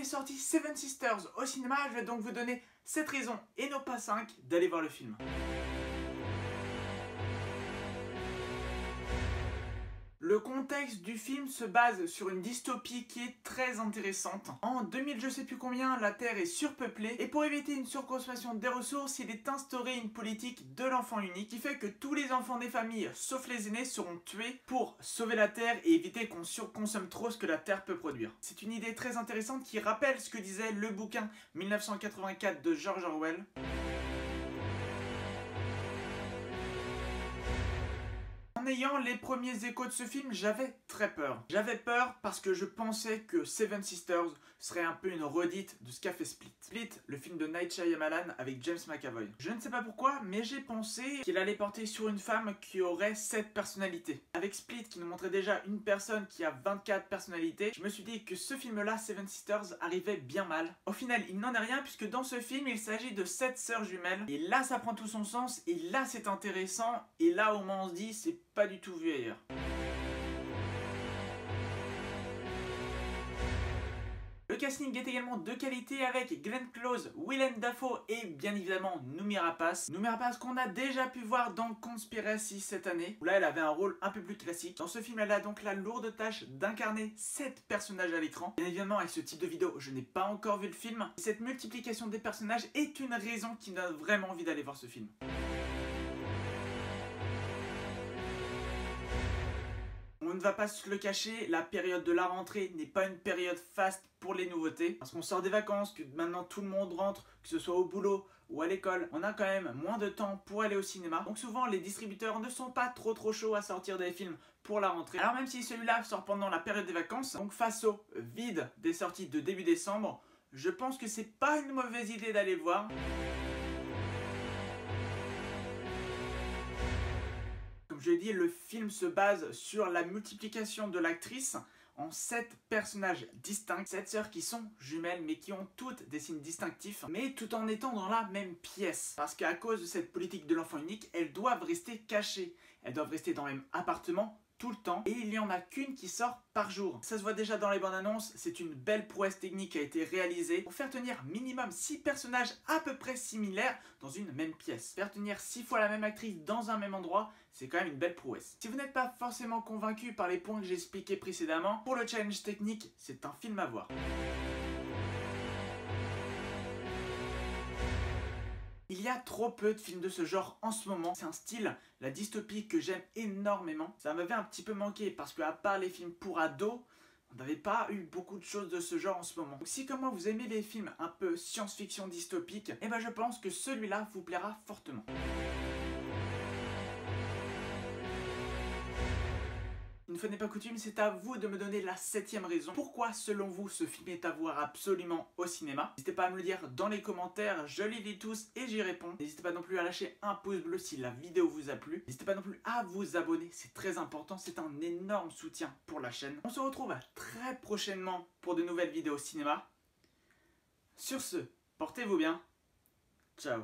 est sorti Seven Sisters au cinéma, je vais donc vous donner 7 raisons, et non pas 5, d'aller voir le film. Le contexte du film se base sur une dystopie qui est très intéressante. En 2000 je sais plus combien, la Terre est surpeuplée et pour éviter une surconsommation des ressources, il est instauré une politique de l'enfant unique qui fait que tous les enfants des familles, sauf les aînés, seront tués pour sauver la Terre et éviter qu'on surconsomme trop ce que la Terre peut produire. C'est une idée très intéressante qui rappelle ce que disait le bouquin 1984 de George Orwell. En ayant les premiers échos de ce film, j'avais très peur. J'avais peur parce que je pensais que Seven Sisters serait un peu une redite de ce qu'a fait Split. Split, le film de Night Shyamalan avec James McAvoy. Je ne sais pas pourquoi, mais j'ai pensé qu'il allait porter sur une femme qui aurait 7 personnalités. Avec Split, qui nous montrait déjà une personne qui a 24 personnalités, je me suis dit que ce film-là, Seven Sisters, arrivait bien mal. Au final, il n'en est rien puisque dans ce film, il s'agit de 7 sœurs jumelles. Et là, ça prend tout son sens, et là, c'est intéressant, et là, au moins, on se dit, c'est pas du tout vu ailleurs. Le casting est également de qualité avec Glenn Close, Willem Dafoe et bien évidemment Noomi Rapace. Noomi Rapace qu'on a déjà pu voir dans Conspiracy cette année, où là elle avait un rôle un peu plus classique. Dans ce film elle a donc la lourde tâche d'incarner 7 personnages à l'écran. Bien évidemment avec ce type de vidéo je n'ai pas encore vu le film. Cette multiplication des personnages est une raison qui me donne vraiment envie d'aller voir ce film. On ne va pas se le cacher, la période de la rentrée n'est pas une période faste pour les nouveautés. Parce qu'on sort des vacances, que maintenant tout le monde rentre, que ce soit au boulot ou à l'école, on a quand même moins de temps pour aller au cinéma. Donc souvent les distributeurs ne sont pas trop chauds à sortir des films pour la rentrée. Alors même si celui-là sort pendant la période des vacances, donc face au vide des sorties de début décembre, je pense que c'est pas une mauvaise idée d'aller le voir. Comme je l'ai dit, le film se base sur la multiplication de l'actrice en 7 personnages distincts, 7 sœurs qui sont jumelles mais qui ont toutes des signes distinctifs, mais tout en étant dans la même pièce. Parce qu'à cause de cette politique de l'enfant unique, elles doivent rester cachées. Elles doivent rester dans le même appartement tout le temps et il n'y en a qu'une qui sort par jour. Ça se voit déjà dans les bandes annonces, c'est une belle prouesse technique qui a été réalisée pour faire tenir minimum 6 personnages à peu près similaires dans une même pièce. Faire tenir 6 fois la même actrice dans un même endroit, c'est quand même une belle prouesse. Si vous n'êtes pas forcément convaincu par les points que j'ai expliqués précédemment, pour le challenge technique, c'est un film à voir. Il y a trop peu de films de ce genre en ce moment. C'est un style, la dystopie, que j'aime énormément. Ça m'avait un petit peu manqué parce qu'à part les films pour ados, on n'avait pas eu beaucoup de choses de ce genre en ce moment. Donc si comme moi vous aimez les films un peu science-fiction dystopique, eh ben je pense que celui-là vous plaira fortement. Une fois n'est pas coutume, c'est à vous de me donner la 7e raison. Pourquoi, selon vous, ce film est à voir absolument au cinéma? N'hésitez pas à me le dire dans les commentaires, je les lis tous et j'y réponds. N'hésitez pas non plus à lâcher un pouce bleu si la vidéo vous a plu. N'hésitez pas non plus à vous abonner, c'est très important, c'est un énorme soutien pour la chaîne. On se retrouve très prochainement pour de nouvelles vidéos cinéma. Sur ce, portez-vous bien. Ciao.